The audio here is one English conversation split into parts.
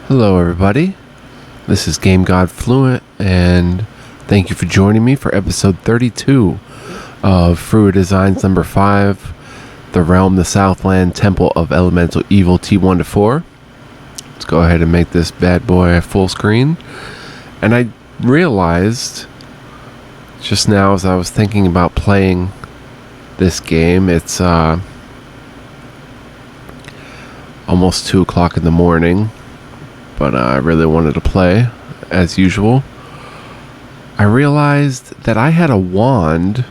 Hello everybody, this is Game God Fluent, and thank you for joining me for episode 32 of FRUA Designs number 5, The Realm, the Southland, Temple of Elemental Evil T1-4. Let's go ahead and make this bad boy full screen. And I realized just now as I was thinking about playing this game, it's almost 2 o'clock in the morning. But I really wanted to play, as usual. I realized that I had a wand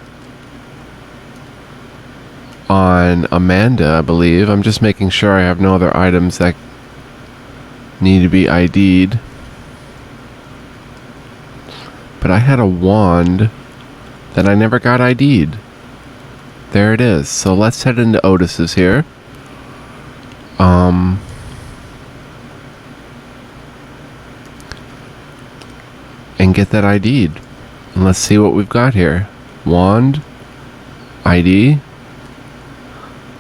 on Amanda, I believe. I'm just making sure I have no other items that need to be ID'd. But I had a wand that I never got ID'd. There it is. So let's head into Otis's here. And get that ID'd. And let's see what we've got here. Wand. ID.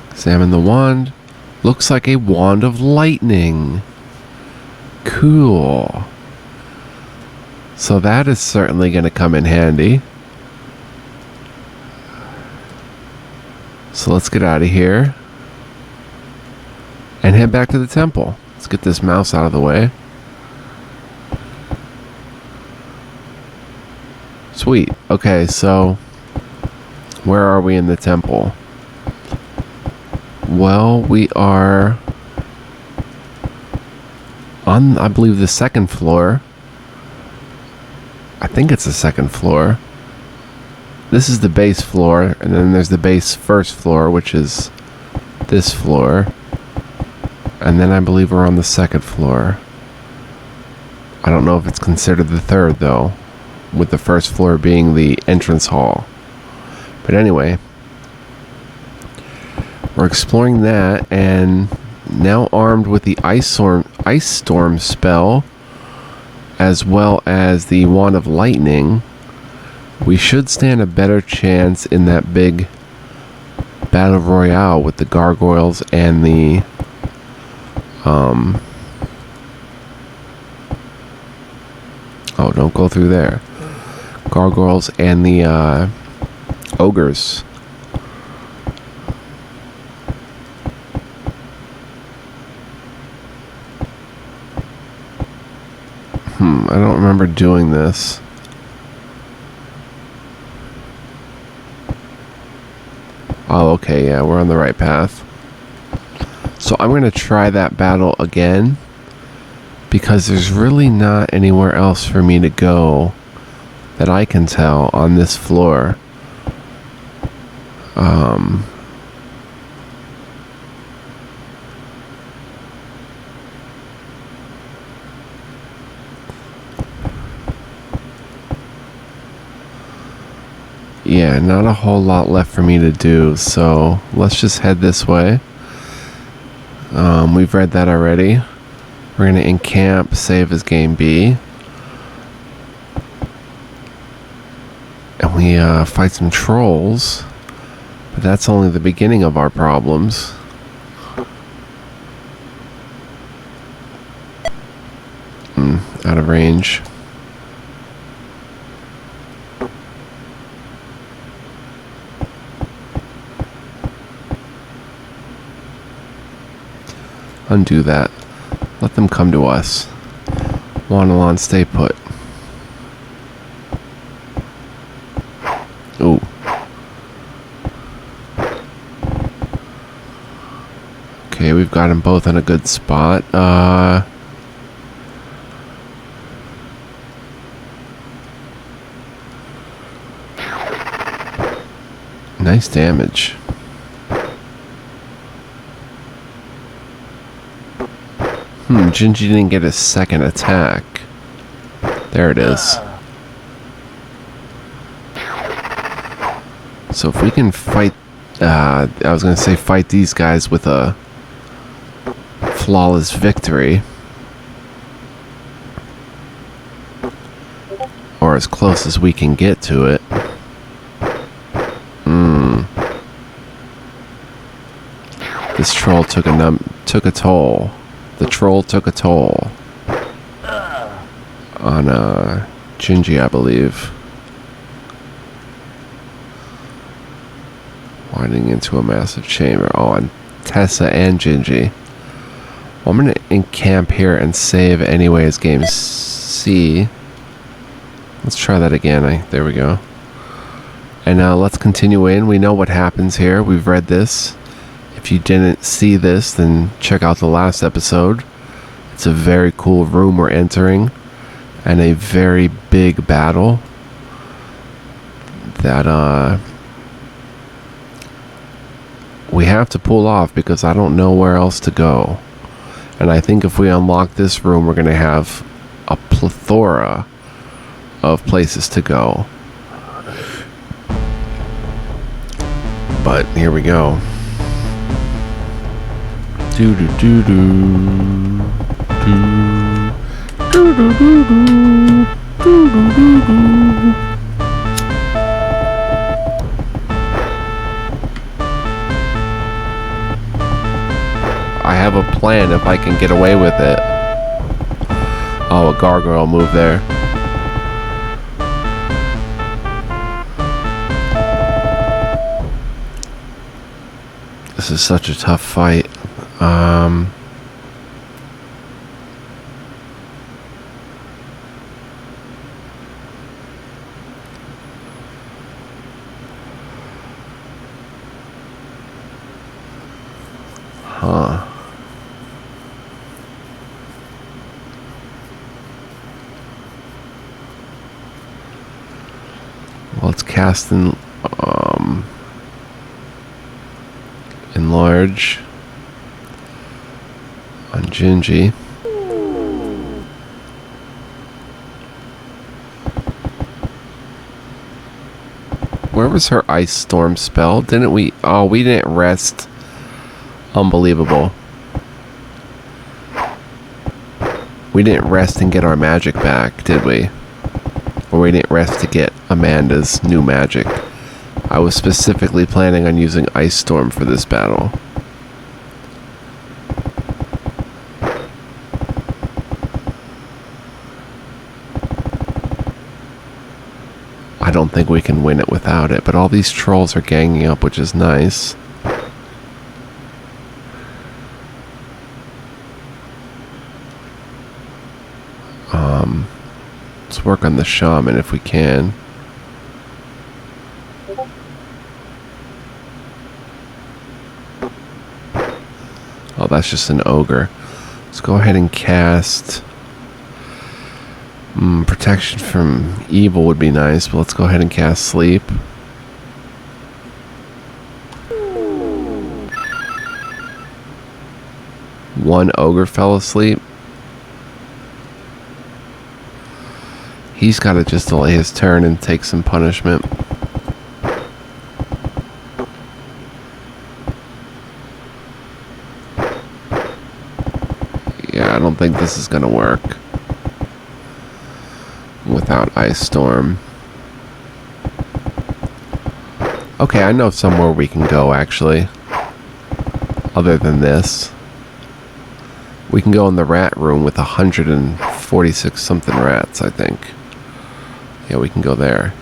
Examine the wand. Looks like a wand of lightning. Cool. So that is certainly going to come in handy. So let's get out of here. And head back to the temple. Let's get this mouse out of the way. Sweet. Okay, so where are we in the temple? Well, we are on, I believe, the second floor. I think it's the second floor. This is the base floor, and then there's the base first floor, which is this floor. And then I believe we're on the second floor. I don't know if it's considered the third, though, with the first floor being the entrance hall. But anyway, we're exploring that, and now armed with the ice storm spell, as well as the wand of lightning, we should stand a better chance in that big battle royale with the gargoyles and the oh, don't go through there. Gargoyles and the ogres. I don't remember doing this. Oh, okay, yeah, we're on the right path. So I'm going to try that battle again, because there's really not anywhere else for me to go that I can tell on this floor. Yeah, not a whole lot left for me to do, so let's just head this way. We've read that already. We're going to encamp, save as game B. And we fight some trolls. But that's only the beginning of our problems. Out of range. Undo that. Let them come to us. Wanalon, stay put. Ooh. Okay, we've got them both in a good spot. Nice damage. Gingy didn't get a second attack. There it is. So if we can fight, I was going to say fight these guys with a flawless victory. Or as close as we can get to it. This troll took a toll. The troll took a toll. on Gingy, I believe. Winding into a massive chamber. Oh, on Tessa and Gingy. Well, I'm going to encamp here and save anyways, game C. Let's try that again. There we go. And let's continue in. We know what happens here. We've read this. If you didn't see this, then check out the last episode. It's a very cool room we're entering. And a very big battle. That we have to pull off because I don't know where else to go. And I think if we unlock this room, we're going to have a plethora of places to go. But here we go. Do do do do do do do do do do do. I have a plan if I can get away with it. Oh, a gargoyle move there. This is such a tough fight. Let's cast enlarge on Gingy. Where was her ice storm spell? Didn't we? Oh, we didn't rest. Unbelievable. We didn't rest and get our magic back, did we? Or we didn't rest to get Amanda's new magic. I was specifically planning on using Ice Storm for this battle. I don't think we can win it without it, but all these trolls are ganging up, which is nice. Let's work on the shaman if we can. Oh, that's just an ogre. Let's go ahead and cast... protection from evil would be nice, but let's go ahead and cast sleep. One ogre fell asleep. He's got to just delay his turn and take some punishment. Yeah, I don't think this is going to work without Ice Storm. Okay, I know somewhere we can go, actually. Other than this. We can go in the rat room with 146 something rats, I think. Yeah, we can go there.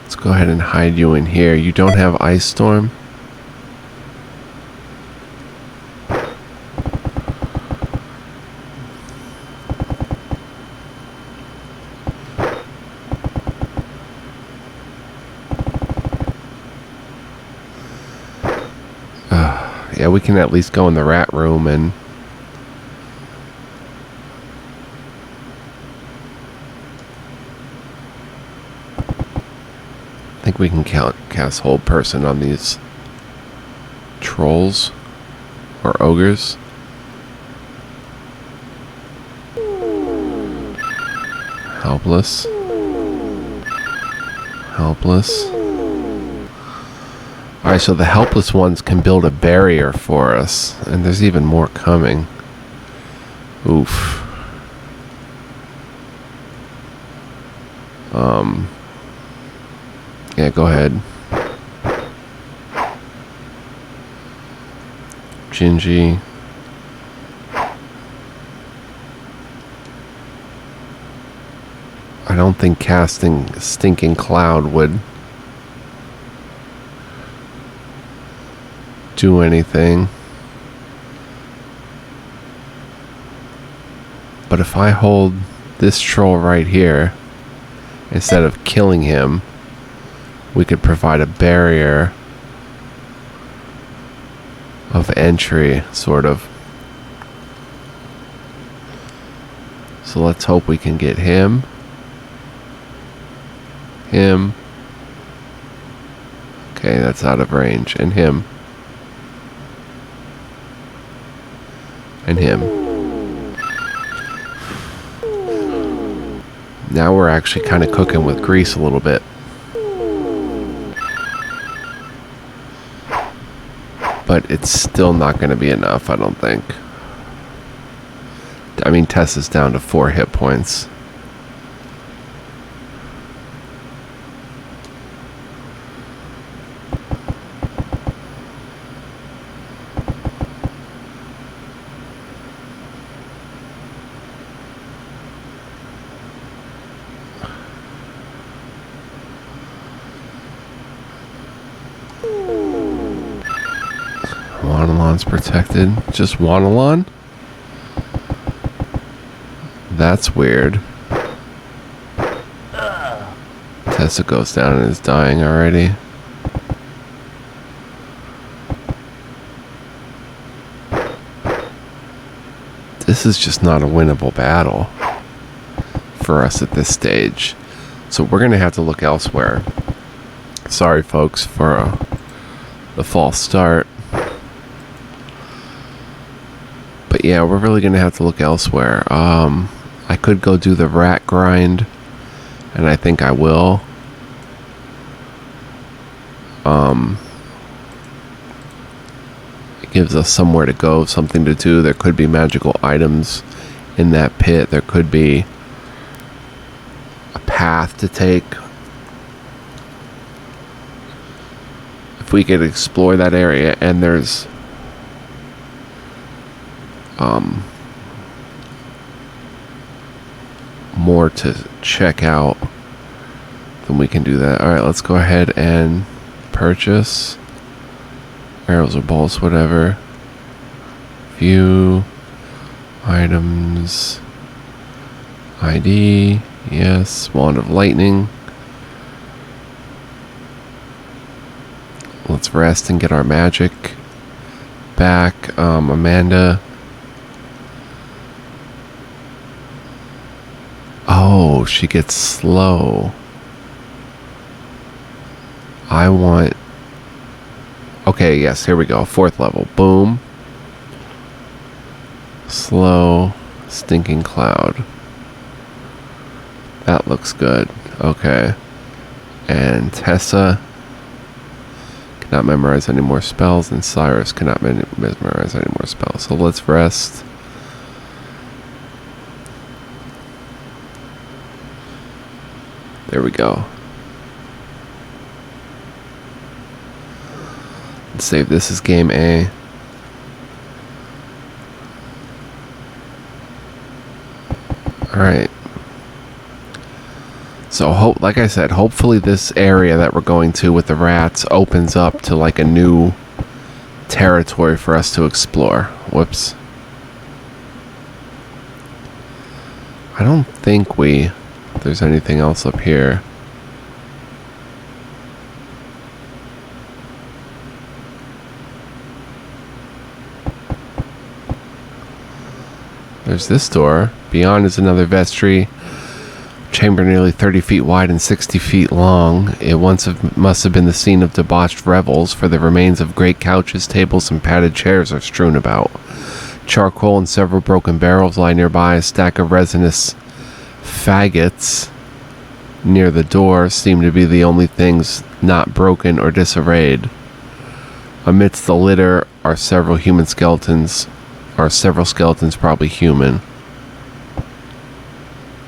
Let's go ahead and hide you in here. You don't have Ice Storm? Yeah, we can at least go in the rat room and... I think we can cast Hold Person on these trolls or ogres. Helpless. Helpless. Alright, so the helpless ones can build a barrier for us. And there's even more coming. Oof. Yeah, go ahead. Gingy. don't think casting Stinking Cloud would do anything. But if I hold this troll right here, instead of killing him, we could provide a barrier of entry, sort of. So let's hope we can get him. Him. Okay, that's out of range. And him. And him. Now we're actually kind of cooking with grease a little bit. But it's still not going to be enough, I don't think. I mean, Tessa's down to 4 hit points. Wanalon's protected. Just Wanalon? That's weird. Tessa goes down and is dying already. This is just not a winnable battle for us at this stage. So we're going to have to look elsewhere. Sorry, folks, for the false start. But yeah, we're really going to have to look elsewhere. I could go do the rat grind, and I think I will. It gives us somewhere to go, something to do. There could be magical items in that pit. There could be a path to take. If we could explore that area, and there's more to check out, then we can do that. Alright, let's go ahead and purchase arrows or bolts, whatever. View items, ID, yes. Wand of lightning. Let's rest and get our magic back. Amanda. Oh, she gets slow. I want... Okay, yes, here we go. 4th level. Boom. Slow. Stinking Cloud. That looks good. Okay. And Tessa cannot memorize any more spells, and Cyrus cannot memorize any more spells. So let's rest. There we go. Let's save this as game A. Alright. So, like I said, hopefully this area that we're going to with the rats opens up to like a new territory for us to explore. Whoops. I don't think there's anything else up here. There's this door. Beyond is another vestry. Chamber nearly 30 feet wide and 60 feet long. It must have been the scene of debauched revels, for the remains of great couches, tables, and padded chairs are strewn about. Charcoal and several broken barrels lie nearby. A stack of resinous faggots near the door seem to be the only things not broken or disarrayed. Amidst the litter are several skeletons, probably human.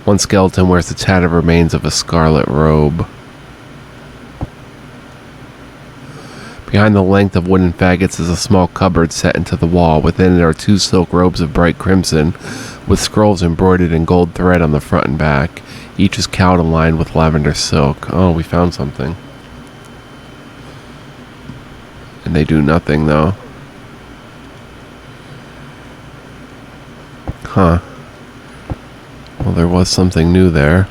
One skeleton wears the tattered remains of a scarlet robe. Behind the length of wooden faggots is a small cupboard set into the wall. Within it are 2 silk robes of bright crimson, with scrolls embroidered in gold thread on the front and back. Each is cowled and lined with lavender silk. Oh, we found something. And they do nothing, though. Huh. Well, there was something new there.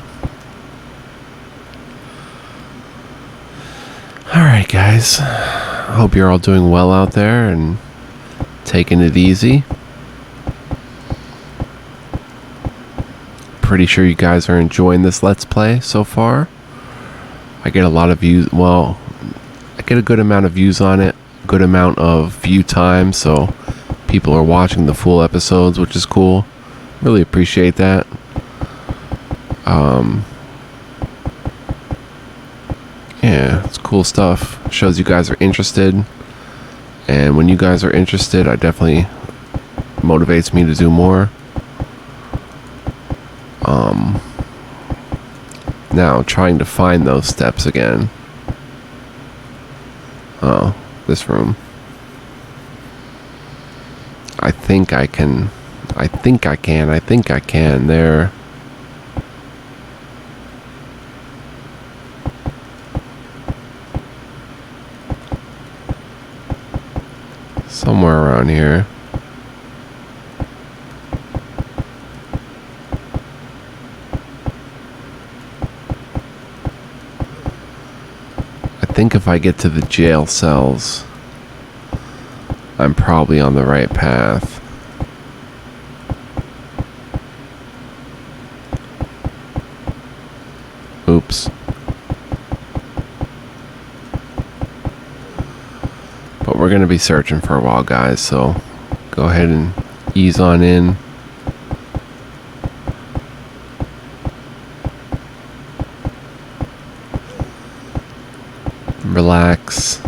Alright, guys. I hope you're all doing well out there and taking it easy. Pretty sure you guys are enjoying this Let's Play so far. I get a lot of views. Well, I get a good amount of views on it. Good amount of view time, so people are watching the full episodes, which is cool. Really appreciate that. Yeah, it's cool stuff. Shows you guys are interested, and when you guys are interested, I definitely motivates me to do more. Now trying to find those steps again. Oh, this room. I think I can. There. Somewhere around here. I think if I get to the jail cells, I'm probably on the right path. Oops. But we're going to be searching for a while, guys, so go ahead and ease on in. Relax.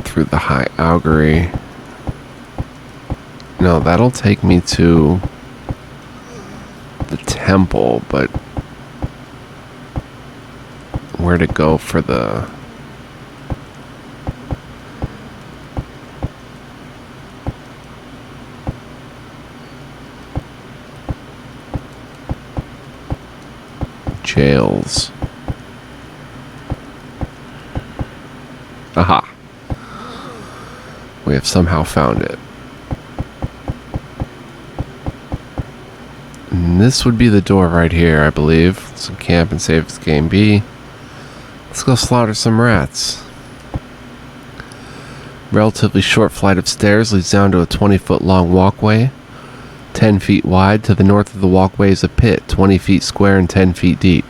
Through the high augury. No, that'll take me to the temple, but where to go for the... jails. Aha. We have somehow found it. And this would be the door right here, I believe. So camp and save as game B. Let's go slaughter some rats. Relatively short flight of stairs leads down to a 20-foot long walkway. 10 feet wide. To the north of the walkway is a pit, 20 feet square and 10 feet deep.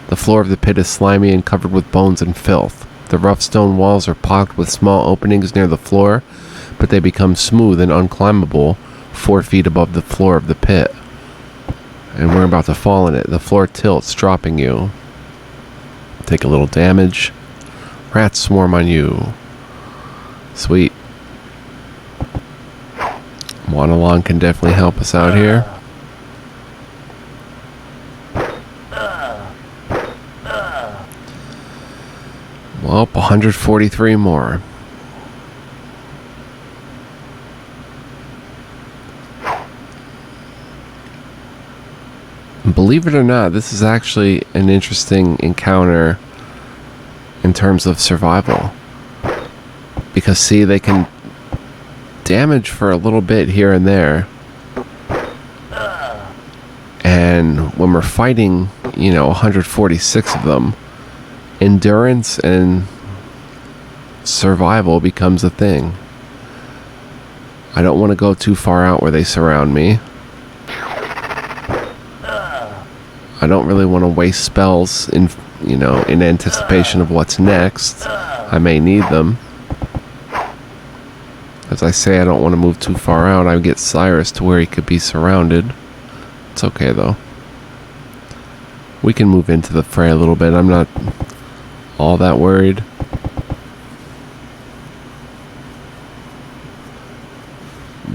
The floor of the pit is slimy and covered with bones and filth. The rough stone walls are pocked with small openings near the floor, but they become smooth and unclimbable 4 feet above the floor of the pit. And we're about to fall in it. The floor tilts, dropping you. Take a little damage. Rats swarm on you. Sweet. Wanalong can definitely help us out here. Well, 143 more. Believe it or not, this is actually an interesting encounter in terms of survival. Because, see, they can damage for a little bit here and there. And when we're fighting, 146 of them, endurance and survival becomes a thing. I don't want to go too far out where they surround me. I don't really want to waste spells in anticipation of what's next. I may need them. As I say, I don't want to move too far out. I get Cyrus to where he could be surrounded. It's okay, though. We can move into the fray a little bit. I'm not all that worried.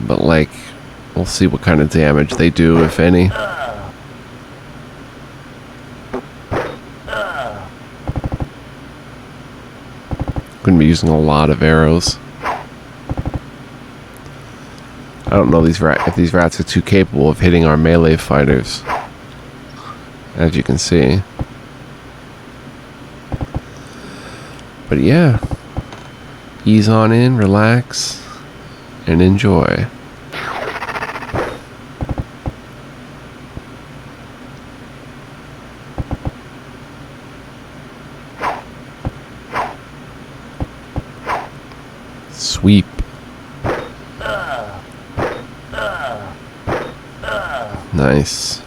But, we'll see what kind of damage they do, if any. Going to be using a lot of arrows. I don't know if these rats are too capable of hitting our melee fighters. As you can see. But yeah. Ease on in, relax, and enjoy. Sweep. Nice.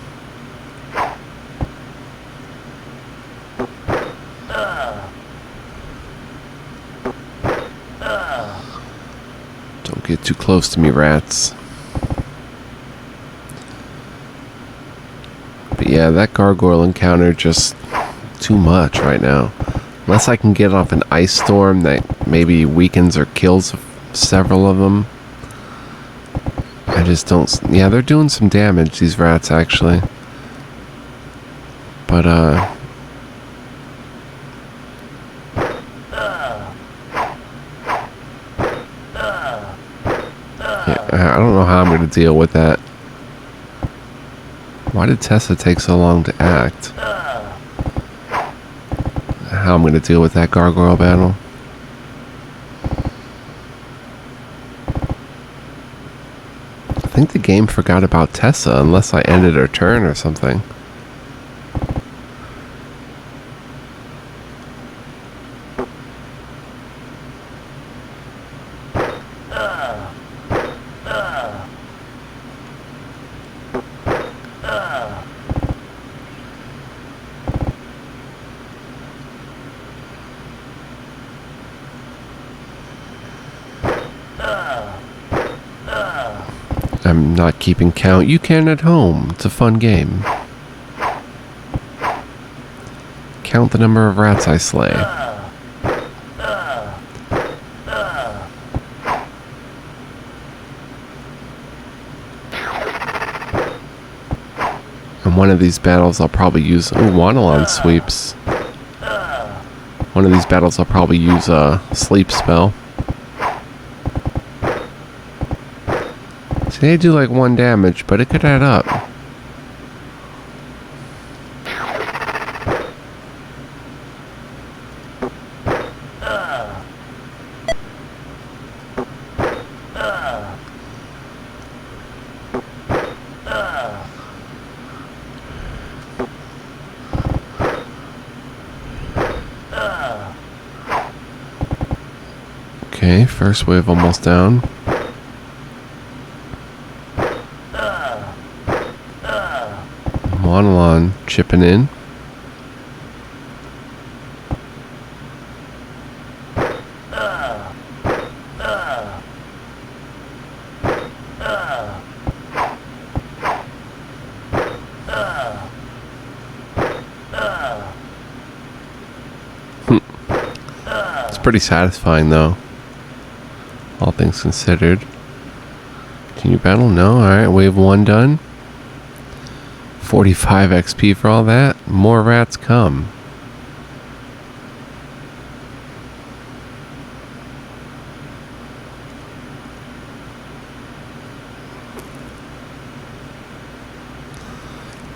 Don't get too close to me, rats. But yeah, that gargoyle encounter just too much right now. Unless I can get off an ice storm that maybe weakens or kills several of them. I just don't... Yeah, they're doing some damage, these rats, actually. But, yeah, I don't know how I'm going to deal with that. Why did Tessa take so long to act? How I'm going to deal with that gargoyle battle? I think the game forgot about Tessa, unless I ended her turn or something. I'm not keeping count. You can at home. It's a fun game. Count the number of rats I slay. And one of these battles I'll probably use... Ooh, Wanalon sweeps. One of these battles I'll probably use a sleep spell. They do like 1 damage, but it could add up. Okay, first wave almost down. Wanalon chipping in. It's pretty satisfying though, all things considered. Can you battle? No? Alright, wave 1 done. 45 XP for all that. More rats come.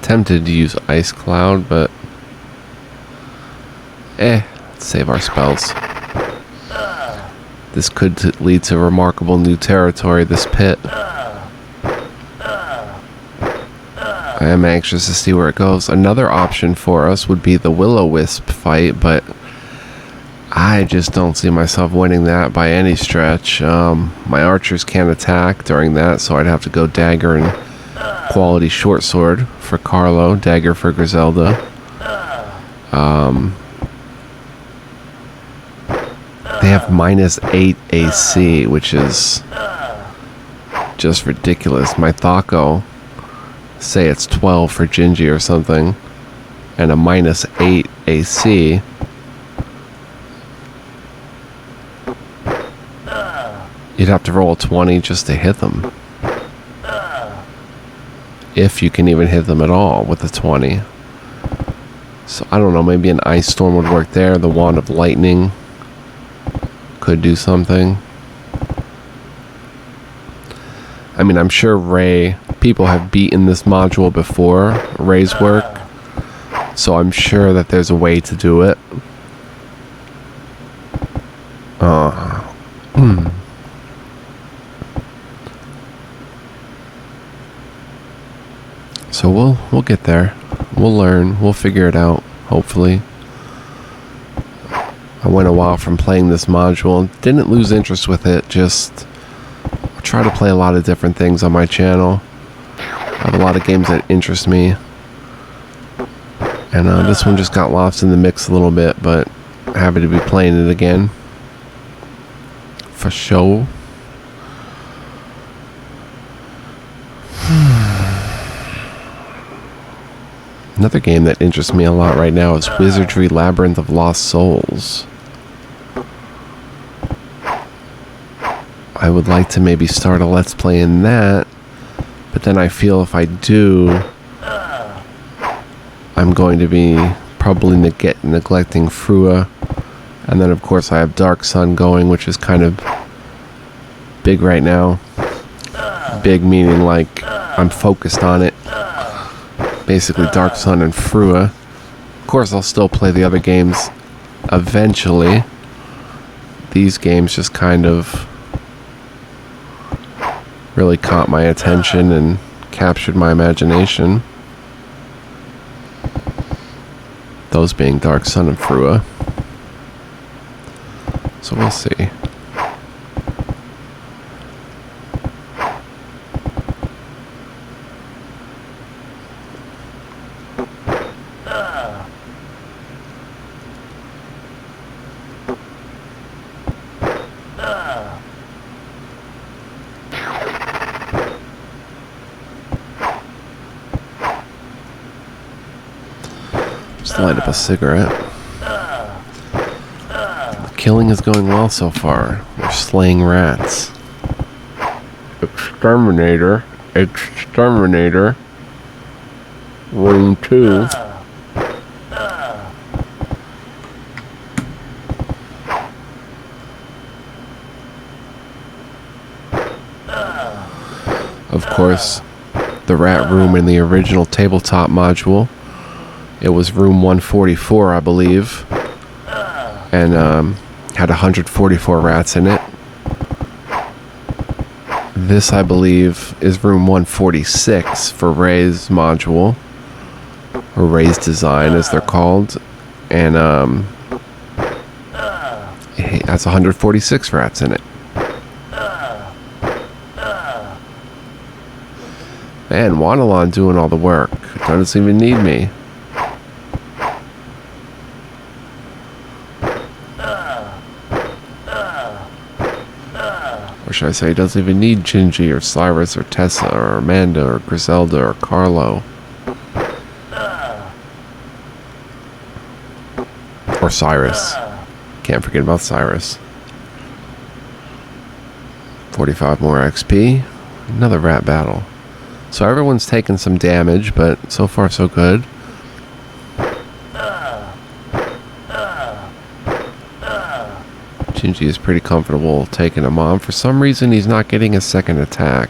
Tempted to use Ice Cloud, but let's save our spells. This could lead to remarkable new territory, this pit. I am anxious to see where it goes. Another option for us would be the Will-O-Wisp fight, but I just don't see myself winning that by any stretch. My archers can't attack during that, so I'd have to go dagger and quality short sword for Carlo, dagger for Griselda. They have -8 AC, which is just ridiculous. My Thako, say it's 12 for Gingy or something, and a -8 AC. You'd have to roll a 20 just to hit them. If you can even hit them at all with a 20. So I don't know, maybe an Ice Storm would work there, the Wand of Lightning. could do something. I mean, I'm sure people have beaten this module before, Ray's work, so I'm sure that there's a way to do it. So we'll get there. We'll learn. We'll figure it out, hopefully. I went a while from playing this module. Didn't lose interest with it, just try to play a lot of different things on my channel. I have a lot of games that interest me. And this one just got lost in the mix a little bit, but happy to be playing it again. For sure. Another game that interests me a lot right now is Wizardry Labyrinth of Lost Souls. I would like to maybe start a Let's Play in that, but then I feel if I do, I'm going to be probably neglecting FRUA. And then of course I have Dark Sun going, which is kind of big right now. Big meaning like I'm focused on it. Basically Dark Sun and FRUA. Of course I'll still play the other games eventually. These games just kind of really caught my attention and captured my imagination. Those being Dark Sun and FRUA. So we'll see. Just light up a cigarette. The killing is going well so far. We're slaying rats. Exterminator. Room 2. Of course, the rat room in the original tabletop module. It was room 144, I believe, and had 144 rats in it. This, I believe, is room 146 for Ray's module, or Ray's design, as they're called, and it has 146 rats in it. Man, Wanalon doing all the work. Doesn't even need me. Or should I say, he doesn't even need Gingy or Cyrus or Tessa or Amanda or Griselda or Carlo. Or Cyrus. Can't forget about Cyrus. 45 more XP. Another rat battle. So everyone's taken some damage, but so far so good. Gingy is pretty comfortable taking him on. For some reason, he's not getting a second attack.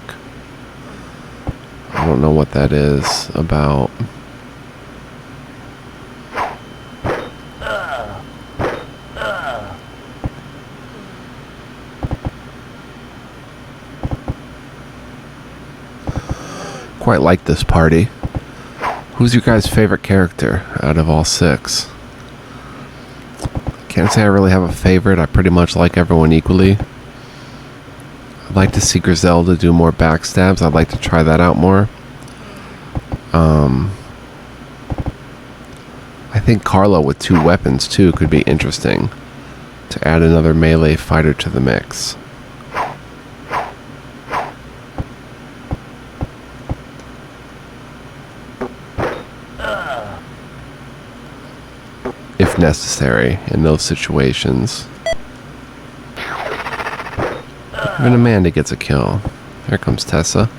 I don't know what that is about. Quite like this party. Who's your guys' favorite character out of all 6? Can't say I really have a favorite. I pretty much like everyone equally. I'd like to see Griselda do more backstabs. I'd like to try that out more. I think Carlo with 2 weapons too could be interesting to add another melee fighter to the mix. If necessary in those situations. Even Amanda gets a kill. Here comes Tessa.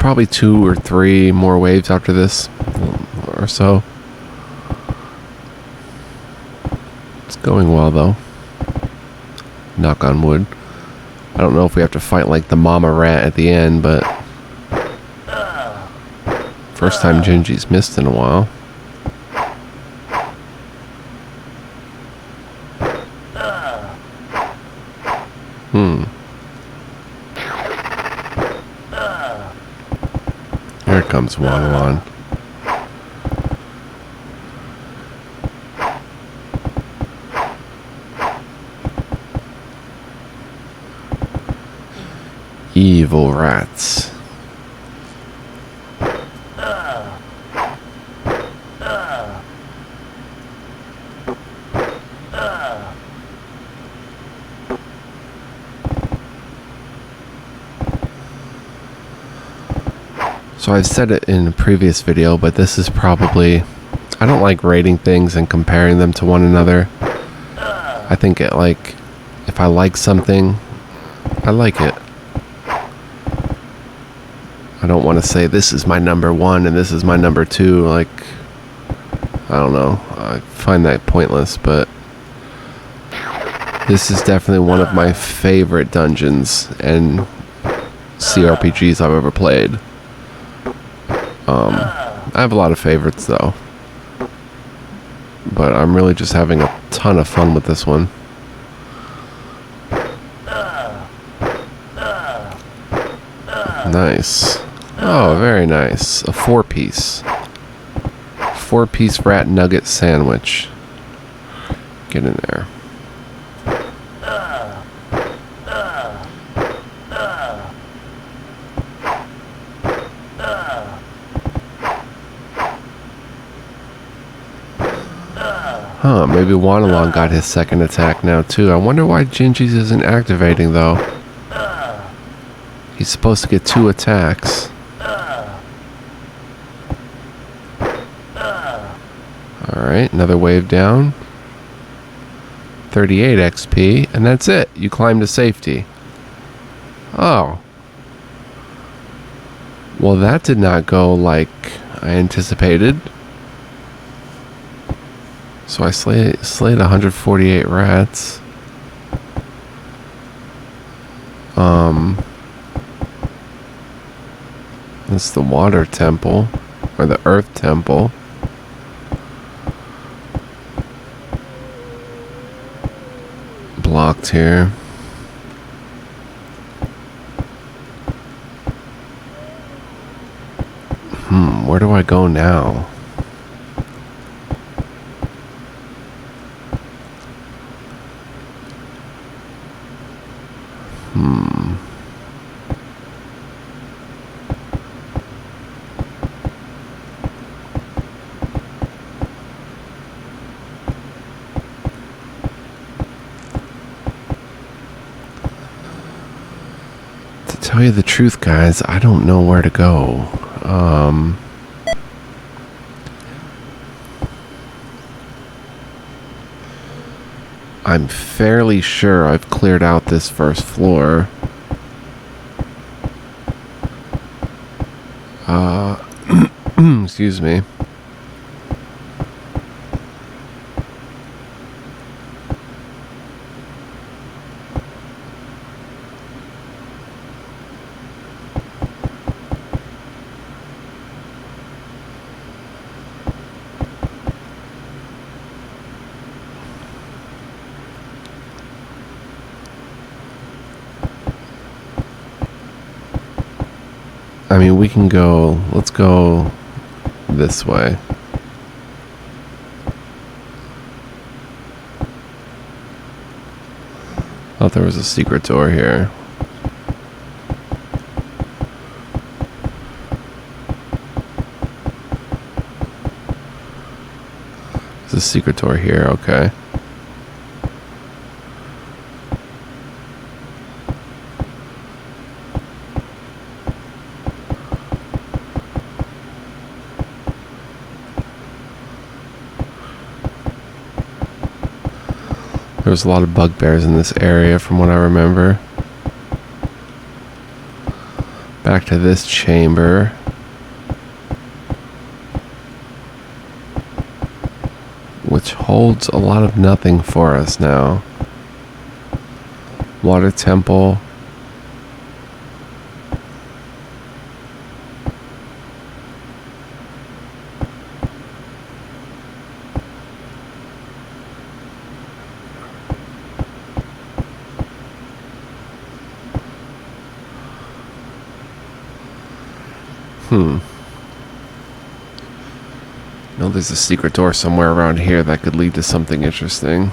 probably 2 or 3 more waves after this or so. It's going well though. Knock on wood. I don't know if we have to fight like the mama rat at the end, but first time Gingy's missed in a while. Here comes Wanwan. Evil rats. So I've said it in a previous video, but this is probably... I don't like rating things and comparing them to one another. I think it like... If I like something, I like it. I don't want to say this is my number 1 and this is my number 2. Like, I don't know. I find that pointless, but this is definitely one of my favorite dungeons and CRPGs I've ever played. I have a lot of favorites though, but I'm really just having a ton of fun with this one. Nice. Oh, very nice. A 4-piece. 4-piece rat nugget sandwich. Get in there. Huh, maybe Wanalong got his second attack now too. I wonder why Gingy's isn't activating though. He's supposed to get 2 attacks. Alright, another wave down. 38 XP, and that's it. You climb to safety. Oh. Well, that did not go like I anticipated. So I slayed 148 rats. This is the water temple, or the earth temple. Blocked here. Where do I go now? To tell you the truth, guys, I don't know where to go. I'm fairly sure I've cleared out this first floor. Excuse me. I mean, we can go, let's go this way. Oh, there was a secret door here. There's a secret door here, okay. There's a lot of bugbears in this area from what I remember. Back to this chamber. Which holds a lot of nothing for us now. Water temple. No, there's a secret door somewhere around here that could lead to something interesting.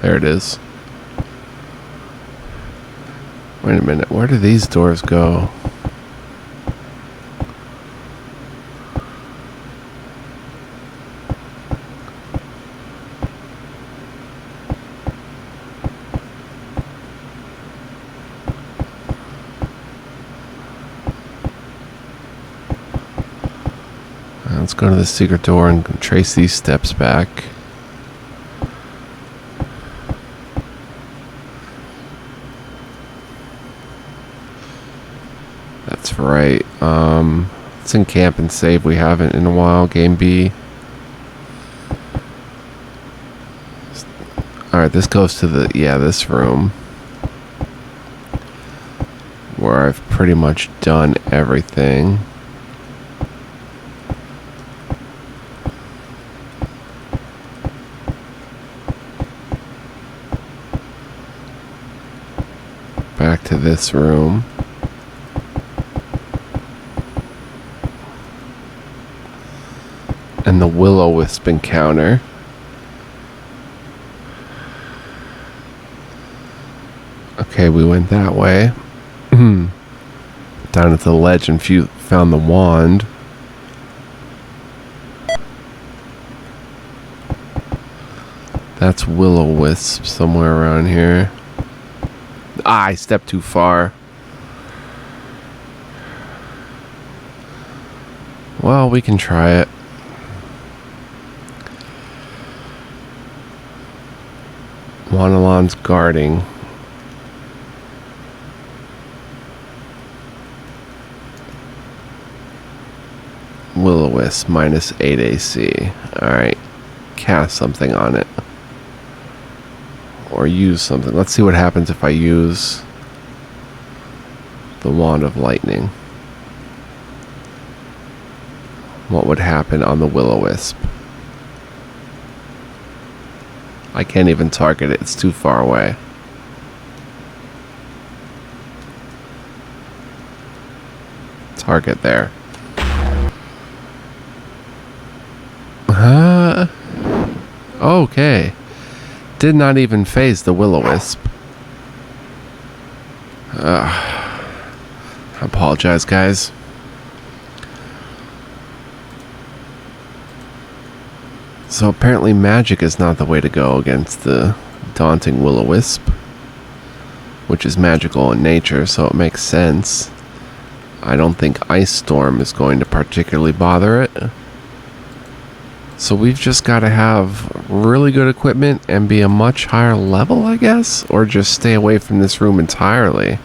There it is. Wait a minute, where do these doors go? Let's go to the secret door and trace these steps back. That's right. Let's encamp and save. We haven't in a while. Game B. Alright, this goes to this room. Where I've pretty much done everything. Back to this room. And the will-o-wisp encounter. Okay, we went that way. Down at the ledge and found the wand. That's will-o-wisp somewhere around here. I stepped too far. Well, we can try it. Wanalon's guarding. Will-o-wisp minus 8 AC. Alright. Cast something on it. Or use something. Let's see what happens if I use the Wand of Lightning. What would happen on the will-o-wisp? I can't even target it. It's too far away. Target there. Okay. Did not even phase the will-o-wisp. I apologize, guys. So apparently magic is not the way to go against the daunting will-o-wisp, which is magical in nature, so it makes sense. I don't think Ice Storm is going to particularly bother it. So we've just got to have really good equipment and be a much higher level, I guess? Or just stay away from this room entirely.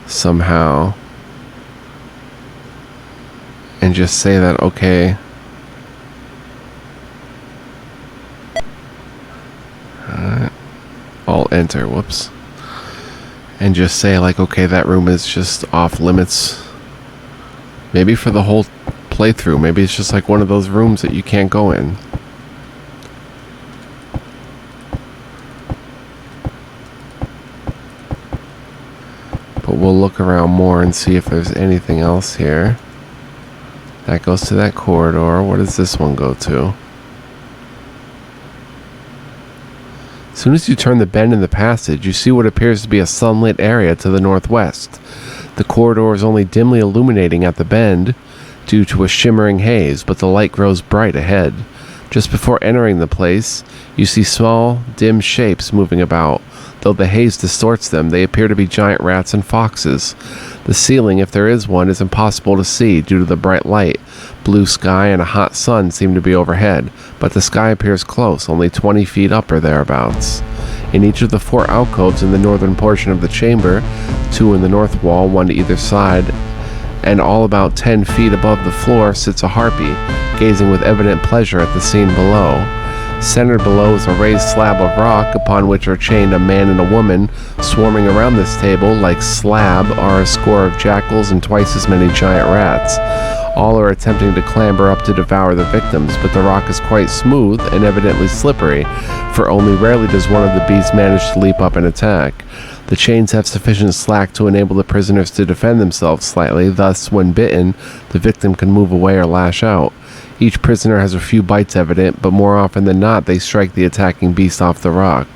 Somehow. And just say that, okay. I'll enter, whoops. And just say like, okay, that room is just off limits. Maybe for the whole playthrough. Maybe it's just like one of those rooms that you can't go in. But we'll look around more and see if there's anything else here. That goes to that corridor. What does this one go to? As soon as you turn the bend in the passage, you see what appears to be a sunlit area to the northwest. The corridor is only dimly illuminating at the bend due to a shimmering haze, but the light grows bright ahead. Just before entering the place, you see small, dim shapes moving about. Though the haze distorts them, they appear to be giant rats and foxes. The ceiling, if there is one, is impossible to see due to the bright light. Blue sky and a hot sun seem to be overhead, but the sky appears close, only 20 feet up or thereabouts. In each of the 4 alcoves in the northern portion of the chamber, 2 in the north wall, 1 to either side, and all about 10 feet above the floor sits a harpy, gazing with evident pleasure at the scene below. Centered below is a raised slab of rock upon which are chained a man and a woman. Swarming around this table, like slab, are a score of jackals and twice as many giant rats. All are attempting to clamber up to devour the victims, but the rock is quite smooth and evidently slippery, for only rarely does one of the beasts manage to leap up and attack. The chains have sufficient slack to enable the prisoners to defend themselves slightly, thus, when bitten, the victim can move away or lash out. Each prisoner has a few bites evident, but more often than not, they strike the attacking beast off the rock.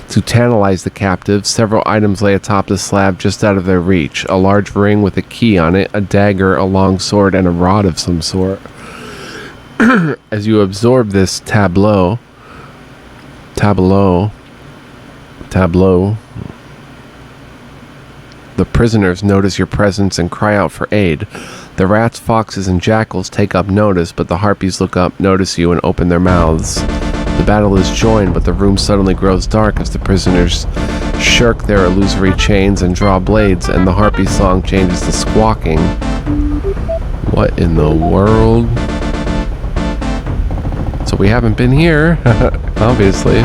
To tantalize the captives, several items lay atop the slab just out of their reach. A large ring with a key on it, a dagger, a long sword, and a rod of some sort. As you absorb this tableau, the prisoners notice your presence and cry out for aid. The rats, foxes, and jackals take up notice, but the harpies look up, notice you, and open their mouths. The battle is joined, but the room suddenly grows dark as the prisoners shirk their illusory chains and draw blades, and the harpy song changes to squawking. What in the world? So we haven't been here, obviously.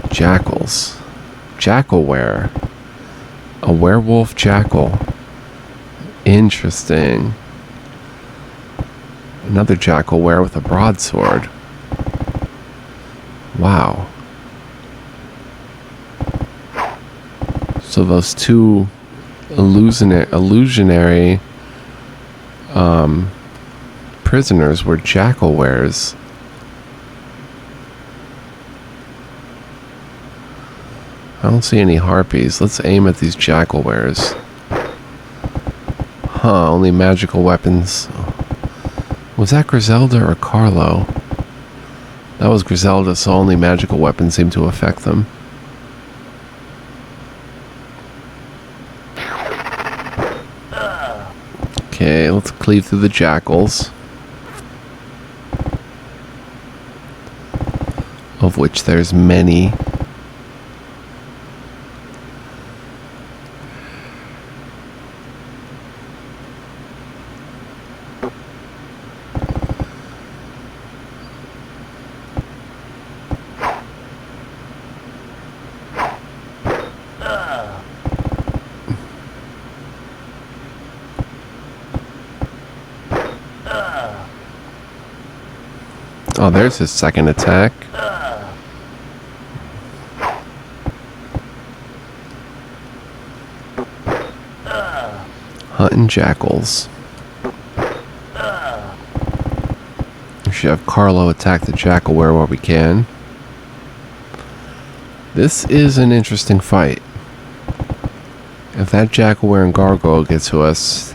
Jackals. Jackalware. A werewolf jackal. Interesting. Another jackalware with a broadsword. Wow. So those 2 illusionary prisoners were jackalwares. I don't see any harpies. Let's aim at these jackalwares. Only magical weapons. Was that Griselda or Carlo? That was Griselda, so only magical weapons seem to affect them. Okay, let's cleave through the jackals. Of which there's many. Oh, there's his second attack. Hunting jackals. We should have Carlo attack the jackalware where we can. This is an interesting fight. If that jackalware and gargoyle get to us,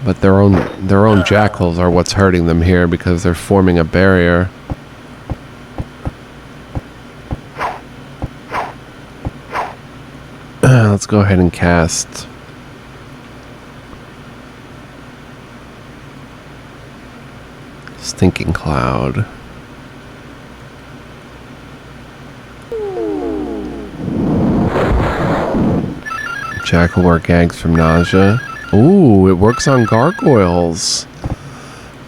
but their own jackals are what's hurting them here because they're forming a barrier. Let's go ahead and cast Stinking Cloud. Jackalware gags from nausea. Ooh, it works on gargoyles.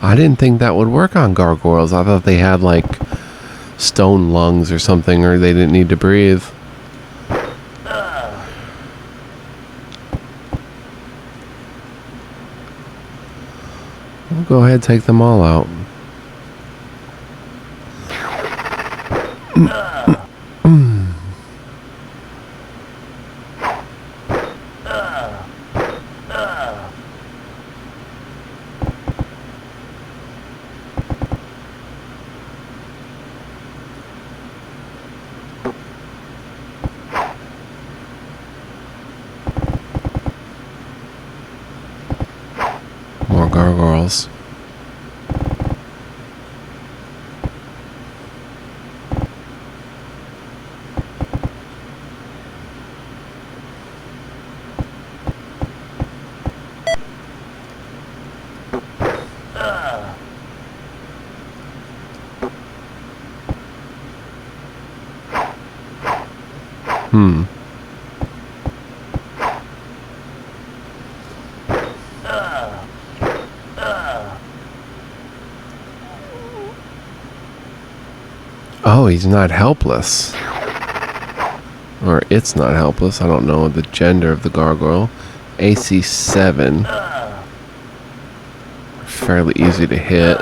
I didn't think that would work on gargoyles. I thought they had like stone lungs or something, or they didn't need to breathe. We'll go ahead and take them all out. More gargoyles. Oh, he's not helpless. Or it's not helpless. I don't know the gender of the gargoyle. AC 7. Fairly easy to hit.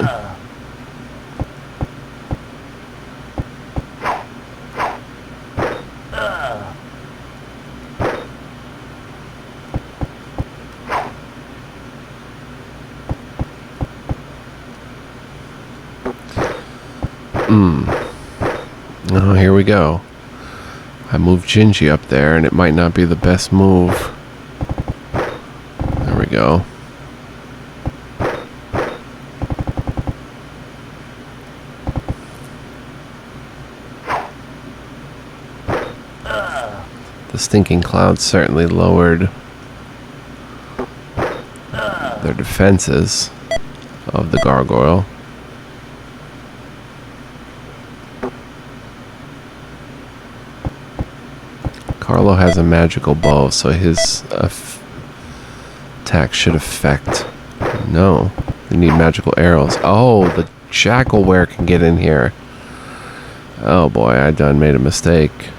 Oh, here we go. I moved Gingy up there, and it might not be the best move. There we go. The stinking clouds certainly lowered their defenses of the gargoyle. Carlo has a magical bow, so his attack should affect... No, they need magical arrows. Oh, the Jackalware can get in here. Oh boy, I done made a mistake.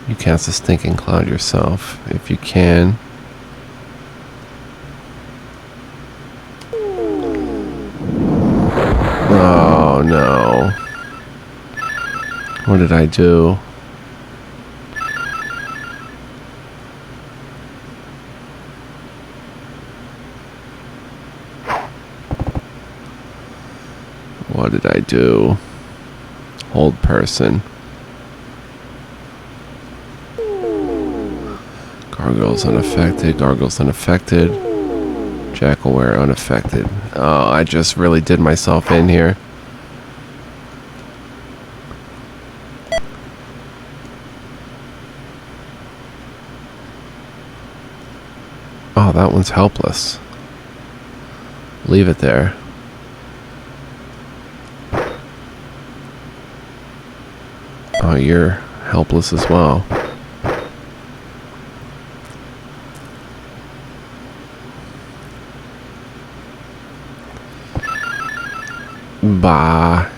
You cast a stinking cloud yourself, if you can. Oh no. What did I do? What did I do? Hold person. Gargoyles unaffected. Gargoyles unaffected. Jackalware unaffected. Oh, I just really did myself in here. Oh, that one's helpless. Leave it there. Oh, you're helpless as well. Bah.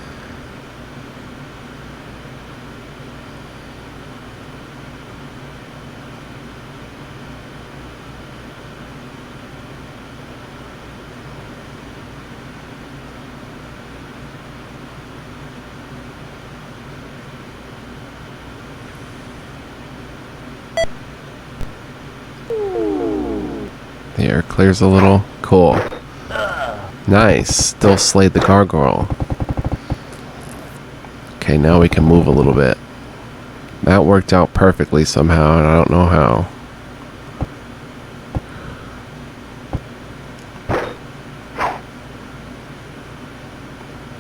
The air clears a little. Cool. Nice. Still slayed the gargoyle. Okay, now we can move a little bit. That worked out perfectly somehow, and I don't know how.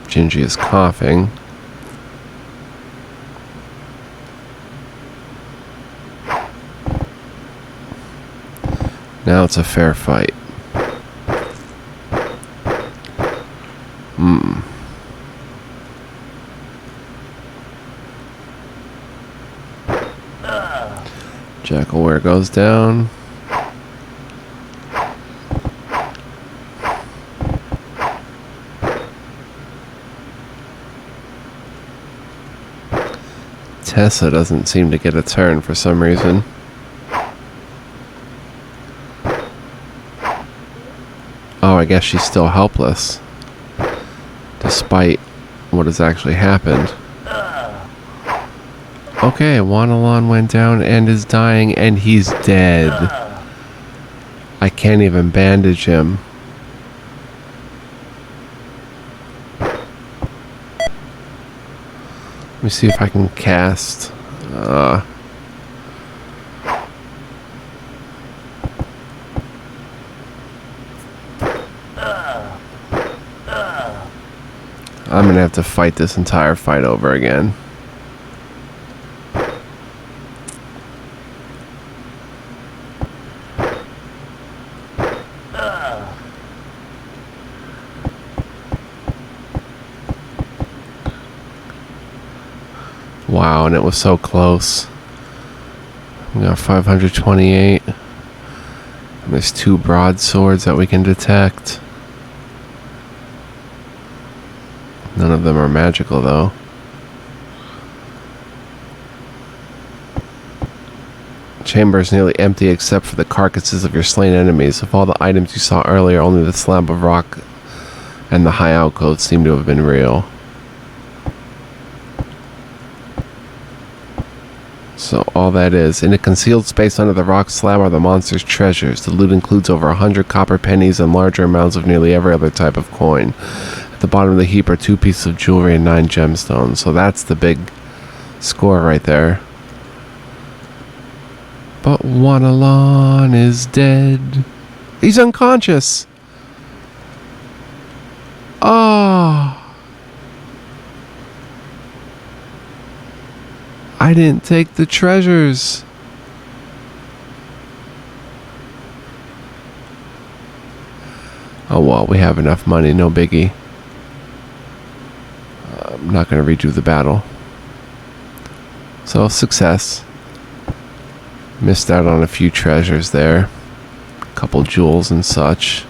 Gingy is coughing. Now it's a fair fight. Jackalware goes down. Tessa doesn't seem to get a turn for some reason. Oh, I guess she's still helpless, despite what has actually happened. Okay, Wanalon went down and is dying, and he's dead. I can't even bandage him. see if I can cast. I'm gonna have to fight this entire fight over again. Wow, and it was so close. We got 528. And there's 2 broadswords that we can detect. None of them are magical, though. Chamber is nearly empty except for the carcasses of your slain enemies. Of all the items you saw earlier, only the slab of rock and the high alcove seem to have been real. So all that is, in a concealed space under the rock slab are the monster's treasures. The loot includes over 100 copper pennies and larger amounts of nearly every other type of coin. At the bottom of the heap are 2 pieces of jewelry and 9 gemstones. So that's the big score right there. But Wanalon is dead. He's unconscious. Oh. I didn't take the treasures. Oh well, we have enough money, no biggie. I'm not going to redo the battle. So, success. Missed out on a few treasures there. A couple jewels and such.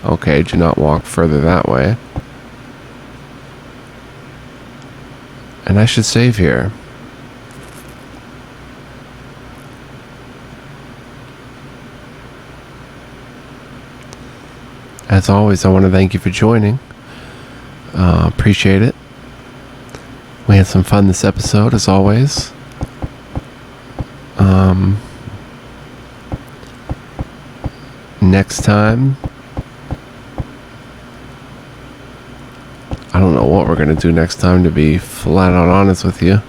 Okay, do not walk further that way. And I should save here. As always, I want to thank you for joining. Appreciate it. We had some fun this episode, as always. Next time, I don't know what we're going to do next time, to be flat out honest with you.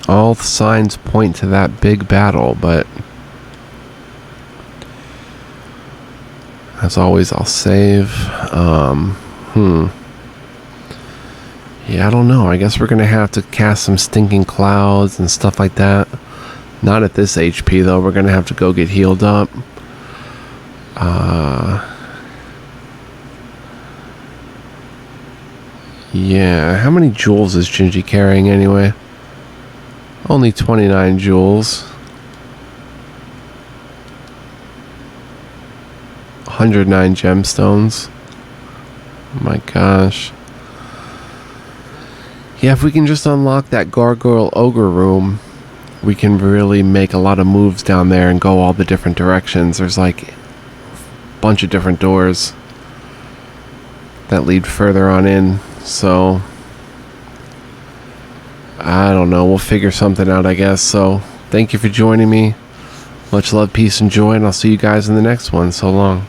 All signs point to that big battle, but as always, I'll save. Yeah, I don't know. I guess we're going to have to cast some stinking clouds and stuff like that. Not at this HP, though. We're going to have to go get healed up. Yeah, how many jewels is Gingy carrying anyway? Only 29 jewels. 109 gemstones. Oh my gosh. Yeah, if we can just unlock that Gargoyle Ogre room, we can really make a lot of moves down there and go all the different directions. There's like a bunch of different doors that lead further on in, so I don't know, we'll figure something out, I guess. So thank you for joining me. Much love, peace, and joy, and I'll see you guys in the next one. So long.